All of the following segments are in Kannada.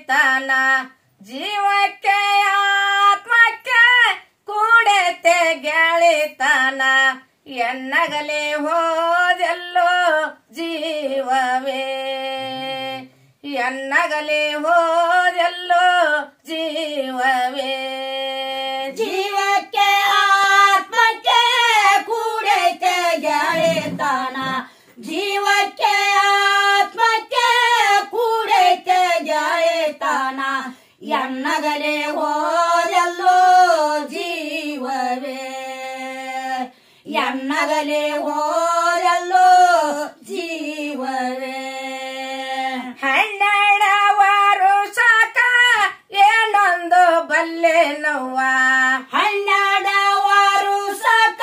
ಗೆಳೆತನ ಜೀವಕ್ಕೆ ಆತ್ಮಕ್ಕೆ ಕೂಡೈತೆ ಗೆಳೆತನ ಎನ್ನಗಲೇ ಹೋದೆಲ್ಲೋ ಜೀವವೇ ಎನ್ನಗಲೇ ಹೋದೆಲ್ಲೋ ಜೀವವೇ ಜೀವಕ್ಕೆ ಆತ್ಮಕ್ಕೆ ಕೂಡೈತೆ ಗೆಳೆತನ ಜೀವಕ್ಕೆ ಆತ್ಮಕ್ಕೆ ಕೂಡೈತೆ ಗೆಳೆತನ ಎನ್ನಗಲೇ ಹೋದೆಲ್ಲೋ ಜೀವವೇ ಎನ್ನಗಲೇ ಹೋದೆಲ್ಲೋ ಜೀವವೇ ಹನ್ನೆರಡವರು ಸಾಕ ಏನೊಂದು ಬಲ್ಲೆನವ್ವ ಹನ್ನೆರಡವರು ಸಾಕ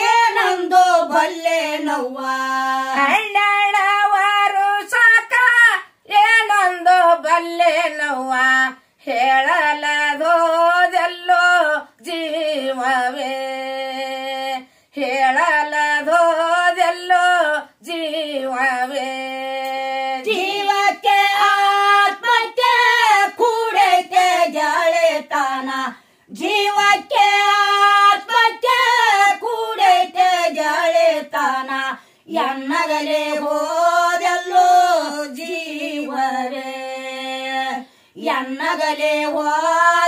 ಏನೊಂದು ಬಲ್ಲೆನವ್ವ ಹನ್ನೆರಡವರು ಸಾಕ ಏನೊಂದು ಬಲ್ಲೆನವ್ವ ಹೇಳಲದೋದೆಲ್ಲೋ ಜೀವವೇ ಹೇಳಲದೋದೆಲ್ಲೋ ಜೀವವೇ ಜೀವಕ್ಕೆ ಆತ್ಮಕ್ಕೆ ಕೂಡೈತೆ ಗೆಳೆತನ ಜೀವಕ್ಕೆ ಆತ್ಮಕ್ಕೆ ಕೂಡೈತೆ ಗೆಳೆತನ ಎನ್ನಗಲೇ ಹೋದೆಲ್ಲೋ ಜೀವವೇ ಎನ್ನಗಲೇ ಹೋದ